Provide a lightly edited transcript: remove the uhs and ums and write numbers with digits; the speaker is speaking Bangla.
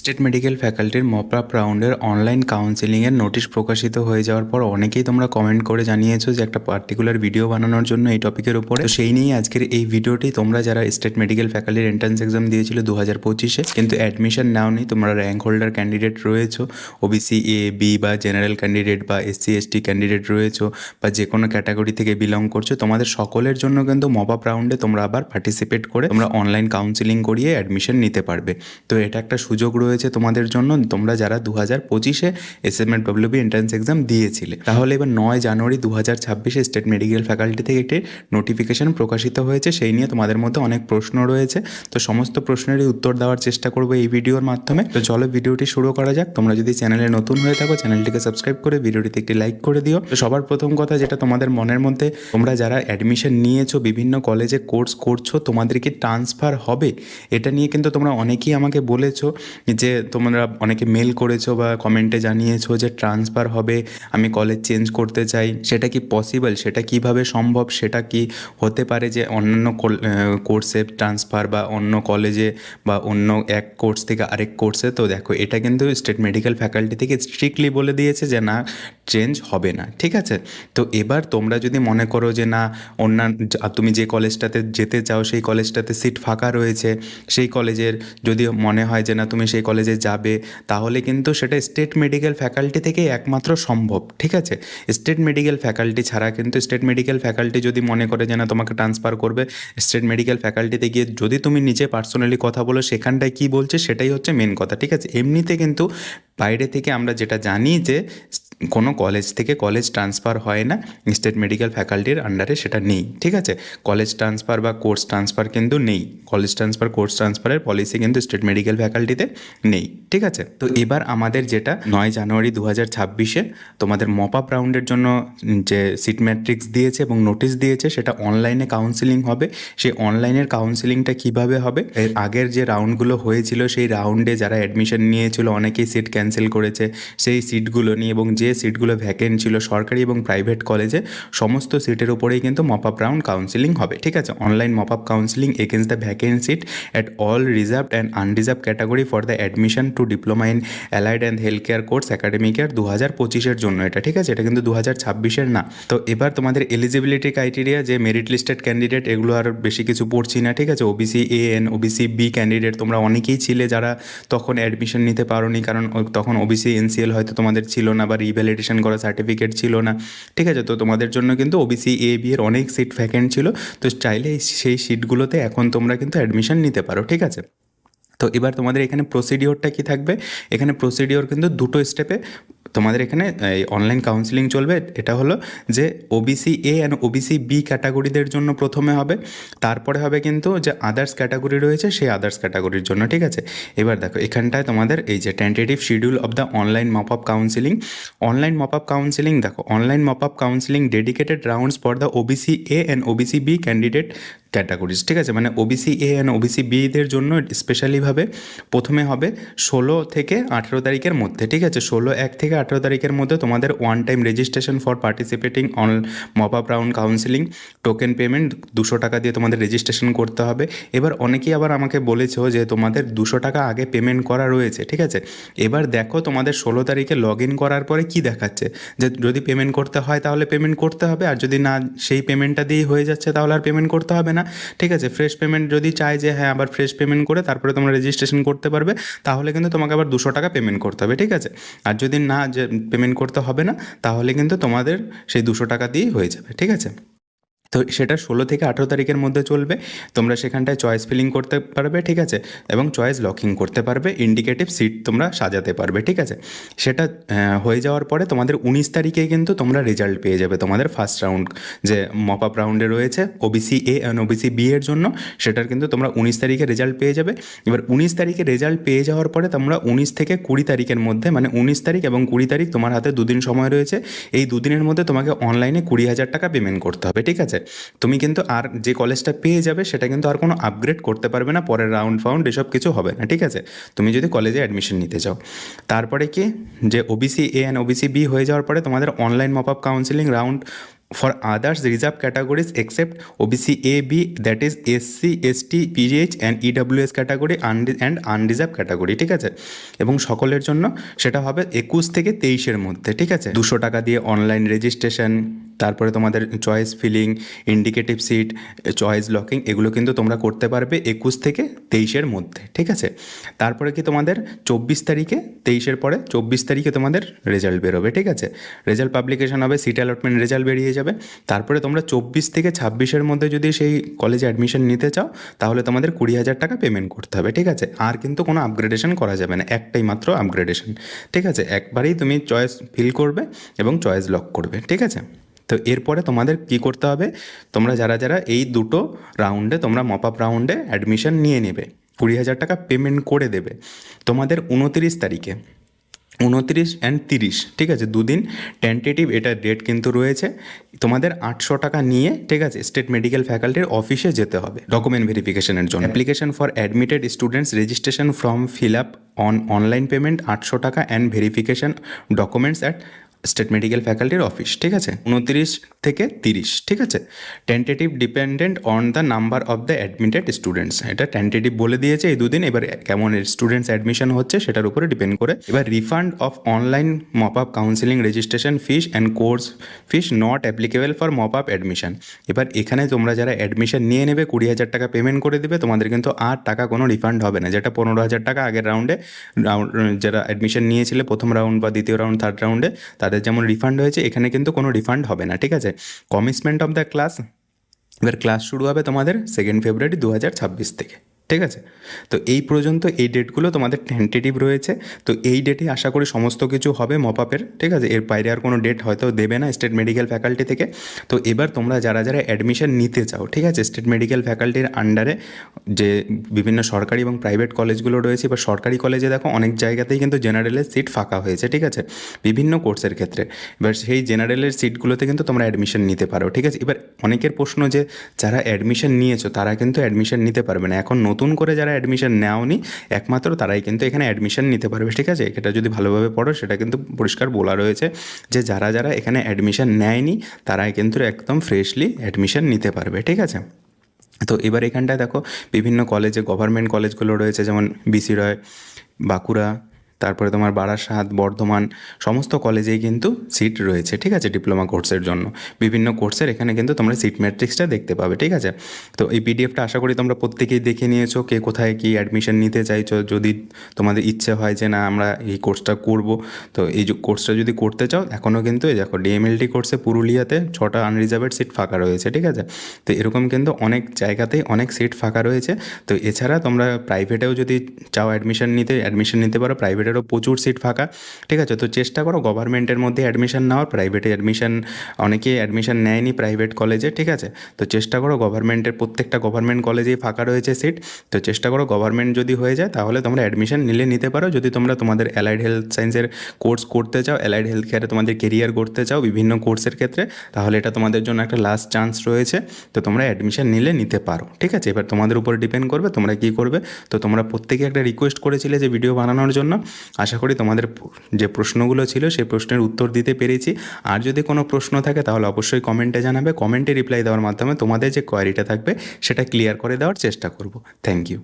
স্টেট মেডিকেল ফ্যাকাল্টির মপ আপ রাউন্ডের অনলাইন কাউন্সেলিংয়ের নোটিশ প্রকাশিত হয়ে যাওয়ার পর অনেকেই তোমরা কমেন্ট করে জানিয়েছো যে একটা পার্টিকুলার ভিডিও বানানোর জন্য এই টপিকের উপরে। তো সেই নিয়েই আজকের এই ভিডিওটি। তোমরা যারা স্টেট মেডিকেল ফ্যাকাল্টির এন্ট্রান্স এক্সাম দিয়েছিল 2025-এ কিন্তু অ্যাডমিশন নাওনি, তোমরা র্যাঙ্ক হোল্ডার ক্যান্ডিডেট রয়েছো, ওবিসি এ বি বা জেনারেল ক্যান্ডিডেট বা এসসি এসটি ক্যান্ডিডেট রয়েছো বা যে কোনো ক্যাটাগরি থেকে বিলং করছো, তোমাদের সকলের জন্য কিন্তু মপ আপ রাউন্ডে তোমরা আবার পার্টিসিপেট করে তোমরা অনলাইন কাউন্সেলিং করিয়ে অ্যাডমিশন নিতে পারবে। তো এটা একটা সুযোগ রয়েছে তোমাদের জন্য, তোমরা যারা 2025-এ SMAWB এন্ট্রান্স এক্সাম দিয়েছিলে। তাহলে এবার 9 জানুয়ারি 2026-এ স্টেট মেডিকেল ফ্যাকাল্টি থেকে একটি নোটিফিকেশন প্রকাশিত হয়েছে, সেই নিয়ে তোমাদের মধ্যে অনেক প্রশ্ন রয়েছে। তো সমস্ত প্রশ্নেরই উত্তর দেওয়ার চেষ্টা করবো এই ভিডিওর মাধ্যমে। তো চলো ভিডিওটি শুরু করা যাক। তোমরা যদি চ্যানেলে নতুন হয়ে থাকো চ্যানেলটিকে সাবস্ক্রাইব করে ভিডিওটিতে একটি লাইক করে দিও। তো সবার প্রথম কথা যেটা তোমাদের মনের মধ্যে, তোমরা যারা অ্যাডমিশন নিয়েছো, বিভিন্ন কলেজে কোর্স করছো, তোমাদের কি ট্রান্সফার হবে? এটা নিয়ে কিন্তু তোমরা অনেকেই আমাকে বলেছো, যে তোমরা অনেকে মেল করেছো বা কমেন্টে জানিয়েছো যে ট্রান্সফার হবে, আমি কলেজ চেঞ্জ করতে চাই, সেটা কি পসিবল, সেটা কিভাবে সম্ভব, সেটা কি হতে পারে যে অন্যান্য কোর্সে ট্রান্সফার বা অন্য কলেজে বা অন্য এক কোর্স থেকে আরেক কোর্সে? তো দেখো, এটা কিন্তু স্টেট মেডিকেল ফ্যাকাল্টি থেকে স্ট্রিক্টলি বলে দিয়েছে যে না, চেঞ্জ হবে না, ঠিক আছে? তো এবার তোমরা যদি মনে করো যে না, তুমি যে কলেজটাতে যেতে চাও সেই কলেজটাতে সিট ফাঁকা রয়েছে, সেই কলেজের যদি মনে হয় যে না তুমি সেই কলেজে যাবে, তাহলে কিন্তু সেটা স্টেট মেডিকেল ফ্যাকাল্টি থেকে একমাত্র সম্ভব, ঠিক আছে? স্টেট মেডিকেল ফ্যাকাল্টি ছাড়া কিন্তু, স্টেট মেডিকেল ফ্যাকাল্টি যদি মনে করে যে না তোমাকে ট্রান্সফার করবে, স্টেট মেডিকেল ফ্যাকাল্টিতে গিয়ে যদি তুমি নিজে পার্সোনালি কথা বলো সেখানটায় কী বলছে সেটাই হচ্ছে মেন কথা, ঠিক আছে? এমনিতে কিন্তু বাইরে থেকে আমরা যেটা জানি যে কোনো কলেজ থেকে কলেজ ট্রান্সফার হয় না, স্টেট মেডিকেল ফ্যাকাল্টির আন্ডারে সেটা নেই, ঠিক আছে? কলেজ ট্রান্সফার বা কোর্স ট্রান্সফার কিন্তু নেই, কলেজ ট্রান্সফার কোর্স ট্রান্সফারের পলিসি কিন্তু স্টেট মেডিকেল ফ্যাকাল্টিতে নেই, ঠিক আছে? তো এবার আমাদের যেটা 9 জানুয়ারি 2026-এ তোমাদের মপ আপ রাউন্ডের জন্য যে সিট ম্যাট্রিক্স দিয়েছে এবং নোটিশ দিয়েছে, সেটা অনলাইনে কাউন্সেলিং হবে। সেই অনলাইনের কাউন্সেলিংটা কিভাবে হবে? এর আগের যে রাউন্ডগুলো হয়েছিল সেই রাউন্ডে যারা অ্যাডমিশন নিয়েছিল অনেকেই সিট ক্যান্সেল করেছে, সেই সিটগুলো নিয়ে এবং যে সিটগুলো ভ্যাকেন্ট ছিল সরকারি এবং প্রাইভেট কলেজে, সমস্ত সিটের উপরেই কিন্তু মপ আপ রাউন্ড কাউন্সেলিং হবে, ঠিক আছে? Online mop up counselling against the vacant seat at all reserved and unreserve category for the admission to diploma in allied and health care course academic year 2025-এর জন্য এটা, ঠিক আছে? এটা কিন্তু 2026-এর না। তো এবার তোমাদের এলিজিবিলিটি ক্রাইটেরিয়া, যে মেরিট লিস্টেড ক্যান্ডিডেট, এগুলো আর বেশি কিছু পড়ছি না, ঠিক আছে? OBC A and, OBC B candidate তোমরা অনেকেই ছিলে যারা তখন অ্যাডমিশন নিতে পারোনি, কারণ তখন ওবিসি এনসিএল হয়তো তোমাদের ছিল না বা রিভ্যালিডেশন করা সার্টিফিকেট ছিল না, ঠিক আছে? তো তোমাদের জন্য কিন্তু ওবিসি এ বি এর অনেক সিট ভ্যাকেন্ট ছিল, তো চাইলে সেই সিটগুলোতে এখন তোমরা কিন্তু অ্যাডমিশন নিতে পারো, ঠিক আছে? তো এবার তোমাদের এখানে প্রসিডিওরটা কী থাকবে? এখানে প্রসিডিওর কিন্তু দুটো স্টেপে তোমাদের এখানে এই অনলাইন কাউন্সেলিং চলবে। এটা হলো যে OBC A and OBC B ক্যাটাগরিদের জন্য প্রথমে হবে, তারপরে হবে কিন্তু যে আদার্স ক্যাটাগরি রয়েছে সেই আদার্স ক্যাটাগরির জন্য, ঠিক আছে? এবার দেখো, এখানটায় তোমাদের এই যে tentative schedule of the online mop up counselling, online mop up counselling, দেখো online mop up counselling dedicated rounds for the OBC A and OBC B candidate categories, ঠিক আছে? মানে ওবিসি এ অ্যান্ড ওবিসি বিদের জন্য স্পেশালিভাবে প্রথমে হবে 16 থেকে 18 তারিখের মধ্যে, ঠিক আছে? 16/1 থেকে 18 তারিখের মধ্যে তোমাদের one time registration for participating on mop up round counselling, token payment 200 টাকা দিয়ে তোমাদের রেজিস্ট্রেশন করতে হবে। এবার অনেকেই আবার আমাকে বলেছো যে তোমাদের 200 টাকা আগে পেমেন্ট করা রয়েছে, ঠিক আছে? এবার দেখো তোমাদের 16 তারিখে লগ ইন করার পরে কি দেখাচ্ছে, যে যদি পেমেন্ট করতে হয় তাহলে পেমেন্ট করতে হবে, আর যদি না সেই পেমেন্টটা দিয়েই হয়ে যাচ্ছে তাহলে আর পেমেন্ট করতে হবে না, ঠিক আছে? ফ্রেশ পেমেন্ট যদি চাই যে হ্যাঁ আবার ফ্রেশ পেমেন্ট করে তারপরে তোমরা রেজিস্ট্রেশন করতে পারবে, তাহলে কিন্তু তোমাকে আবার 200 টাকা পেমেন্ট করতে হবে, ঠিক আছে? আর যদি না, যে পেমেন্ট করতে হবে না, তাহলে কিন্তু তোমাদের সেই 200 টাকা দিয়েই হয়ে যাবে, ঠিক আছে? তো সেটা 16 থেকে 18 তারিখের মধ্যে চলবে। তোমরা সেখানটায় চয়েস ফিলিং করতে পারবে, ঠিক আছে? এবং চয়েস লকিং করতে পারবে, ইন্ডিকেটিভ সিট তোমরা সাজাতে পারবে, ঠিক আছে? সেটা হয়ে যাওয়ার পরে তোমাদের 19 তারিখে কিন্তু তোমরা রেজাল্ট পেয়ে যাবে তোমাদের ফার্স্ট রাউন্ড যে মপ আপ রাউন্ডে রয়েছে OBC A and OBC B এর জন্য, সেটার কিন্তু তোমরা 19 তারিখে রেজাল্ট পেয়ে যাবে। এবার 19 তারিখে রেজাল্ট পেয়ে যাওয়ার পরে তোমরা 19 থেকে 20 তারিখের মধ্যে, মানে 19 তারিখ এবং 20 তারিখ তোমার হাতে দুদিন সময় রয়েছে। এই দুদিনের মধ্যে তোমাকে অনলাইনে 20,000 টাকা পেমেন্ট করতে হবে, ঠিক আছে? তুমি কিন্তু আর যে কলেজটা পেয়ে যাবে সেটা কিন্তু আর কোনো আপগ্রেড করতে পারবে না, পরের রাউন্ড ফাউন্ড এসব কিছু হবে না, ঠিক আছে? তুমি যদি কলেজে অ্যাডমিশন নিতে চাও। তারপরে কি, যে OBC A and OBC B হয়ে যাওয়ার পরে তোমাদের online mop up counselling round for others reserved categories except OBC A, B, that is SC, ST, PGH and EWS category and unreserved category, ঠিক আছে। এবং সকলের জন্য সেটা হবে 21 থেকে 23-এর মধ্যে, ঠিক আছে। 200 টাকা দিয়ে অনলাইন রেজিস্ট্রেশন, তারপরে তোমাদের choice filling, indicative seat, choice locking, এগুলো কিন্তু তোমরা করতে পারবে 21 থেকে 23-এর মধ্যে, ঠিক আছে। তারপরে কি তোমাদের 24 তারিখে, 23-এর পরে 24 তারিখে তোমাদের রেজাল্ট বেরোবে, ঠিক আছে। রেজাল্ট পাবলিকেশন হবে, সিট অ্যালটমেন্ট রেজাল্ট বেরিয়ে যাবে। তারপরে তোমরা 24 থেকে 26-এর মধ্যে যদি সেই কলেজে অ্যাডমিশন নিতে চাও তাহলে তোমাদের 20,000 টাকা পেমেন্ট করতে হবে, ঠিক আছে। আর কিন্তু কোনো আপগ্রেডেশন করা যাবে না, একটাই মাত্র আপগ্রেডেশন, ঠিক আছে। একবারেই তুমি চয়েস ফিল করবে এবং চয়েস লক করবে, ঠিক আছে। তো এরপরে তোমাদের কি করতে হবে, তোমরা যারা যারা এই দুটো রাউন্ডে তোমরা মপ আপ রাউন্ডে অ্যাডমিশন নিয়ে নেবে, 20,000 টাকা পেমেন্ট করে দেবে, তোমাদের 29 তারিখে, 29 and 30, ঠিক আছে, দুদিন টেন্টেটিভ এটা ডেট কিন্তু রয়েছে। তোমাদের 800 টাকা নিয়ে, ঠিক আছে, স্টেট মেডিকেল ফ্যাকাল্টির অফিসে যেতে হবে ডকুমেন্ট ভেরিফিকেশনের জন্য। Application for admitted students registration form fill up online payment 800 টাকা and verification documents at state medical ফ্যাকাল্টির অফিস, ঠিক আছে। 29 থেকে 30, ঠিক আছে। Tentative dependent on the number of the admitted students, এটা টেন্টেটিভ বলে দিয়েছে এই দুদিন। এবার কেমন স্টুডেন্টস অ্যাডমিশন হচ্ছে সেটার উপরে ডিপেন্ড করে। এবার refund of online mop up counselling registration fees and course fees not applicable for mop up admission. এবার এখানে তোমরা যারা অ্যাডমিশন নিয়ে নেবে 20,000 টাকা পেমেন্ট করে দেবে, তোমাদের কিন্তু আর টাকা কোনো রিফান্ড হবে না। যেটা 15,000 টাকা আগের রাউন্ডে যারা অ্যাডমিশন নিয়েছিলে প্রথম রাউন্ড বা দ্বিতীয় রাউন্ড, থার্ড রাউন্ডে, তাদের যেমন রিফান্ড হয়েছে, এখানে কিন্তু কোনো রিফান্ড হবে না, ঠিক আছে। কমিটমেন্ট অফ দ্য ক্লাস, এবার ক্লাস শুরু হবে তোমাদের 2 ফেব্রুয়ারি 2026 থেকে, ঠিক আছে। তো এই পর্যন্ত এই ডেটগুলো তোমাদের টেন্টেটিভ রয়েছে। তো এই ডেটে আশা করি সমস্ত কিছু হবে মপ আপের, ঠিক আছে। এর বাইরে আর কোনো ডেট হয়তো দেবে না স্টেট মেডিকেল ফ্যাকাল্টি থেকে। তো এবার তোমরা যারা যারা অ্যাডমিশন নিতে চাও, ঠিক আছে, স্টেট মেডিকেল ফ্যাকাল্টির আন্ডারে যে বিভিন্ন সরকারি এবং প্রাইভেট কলেজগুলো রয়েছে, এবার সরকারি কলেজে দেখো অনেক জায়গাতেই কিন্তু জেনারেলের সিট ফাঁকা হয়েছে, ঠিক আছে, বিভিন্ন কোর্সের ক্ষেত্রে। এবার সেই জেনারেলের সিটগুলোতে কিন্তু তোমরা অ্যাডমিশন নিতে পারো, ঠিক আছে। এবার অনেকের প্রশ্ন যে যারা অ্যাডমিশন নিয়েছো তারা কিন্তু অ্যাডমিশন নিতে পারবে না, এখন নতুন করে যারা অ্যাডমিশন নেওনি একমাত্র তারাই কিন্তু এখানে অ্যাডমিশন নিতে পারবে, ঠিক আছে। এটা যদি ভালোভাবে পড়ো সেটা কিন্তু পরিষ্কার বলা রয়েছে যে যারা যারা এখানে অ্যাডমিশন নেয়নি তারাই কিন্তু একদম ফ্রেশলি অ্যাডমিশন নিতে পারবে, ঠিক আছে। তো এবার এখানটায় দেখো বিভিন্ন কলেজে, গভর্নমেন্ট কলেজগুলো রয়েছে, যেমন বিসি রয়, বাঁকুড়া, তারপরে তোমার বারাসাত, বর্ধমান, সমস্ত কলেজেই কিন্তু সিট রয়েছে, ঠিক আছে, ডিপ্লোমা কোর্সের জন্য। বিভিন্ন কোর্সের এখানে কিন্তু তোমরা সিট ম্যাট্রিক্সটা দেখতে পাবে, ঠিক আছে। তো এই পিডিএফটা আশা করি তোমরা প্রত্যেকেই দেখে নিয়েছো, কে কোথায় কি অ্যাডমিশন নিতে চাইছো। যদি তোমাদের ইচ্ছে হয় যে না আমরা এই কোর্সটা করব, তো এই কোর্সটা যদি করতে চাও, এখনও কিন্তু এই দেখো ডিএমএলটি কোর্সে পুরুলিয়াতে 6টা আনরিজার্ভেড সিট ফাঁকা রয়েছে, ঠিক আছে। তো এরকম কিন্তু অনেক জায়গাতেই অনেক সিট ফাঁকা রয়েছে। তো এছাড়া তোমরা প্রাইভেটেও যদি চাও অ্যাডমিশন নিতে পারো, প্রাইভেটেরও প্রচুর সিট ফাঁকা, ঠিক আছে। তো চেষ্টা করো গভর্নমেন্টের মধ্যে অ্যাডমিশন নেওয়ার, প্রাইভেটে অ্যাডমিশন অনেকেই অ্যাডমিশন নেয়নি প্রাইভেট কলেজে, ঠিক আছে। তো চেষ্টা করো গভর্নমেন্টের, প্রত্যেকটা গভর্নমেন্ট কলেজেই ফাঁকা রয়েছে সিট। তো চেষ্টা করো গভর্নমেন্ট যদি হয়ে যায় তাহলে তোমরা অ্যাডমিশন নিতে পারো। যদি তোমরা তোমাদের অ্যালাইড হেলথ সায়েন্সের কোর্স করতে চাও, অ্যালাইড হেলথ কেয়ারে তোমাদের কেরিয়ার করতে চাও বিভিন্ন কোর্সের ক্ষেত্রে, তাহলে এটা তোমাদের জন্য একটা লাস্ট চান্স রয়েছে। তো তোমরা অ্যাডমিশন নিতে পারো, ঠিক আছে। এবার তোমাদের উপর ডিপেন্ড করবে তোমরা কী করবে। তো তোমরা প্রত্যেকে একটা রিকোয়েস্ট করেছিলে যে ভিডিও বানানোর জন্য, আশা করি তোমাদের যে প্রশ্নগুলো ছিল সেই প্রশ্নের উত্তর দিতে পেরেছি। আর যদি কোনো প্রশ্ন থাকে তাহলে অবশ্যই কমেন্টে জানাবে, কমেন্টে রিপ্লাই দেওয়ার মাধ্যমে তোমাদের যে কোয়ারিটা থাকবে সেটা ক্লিয়ার করে দেওয়ার চেষ্টা করব। Thank you.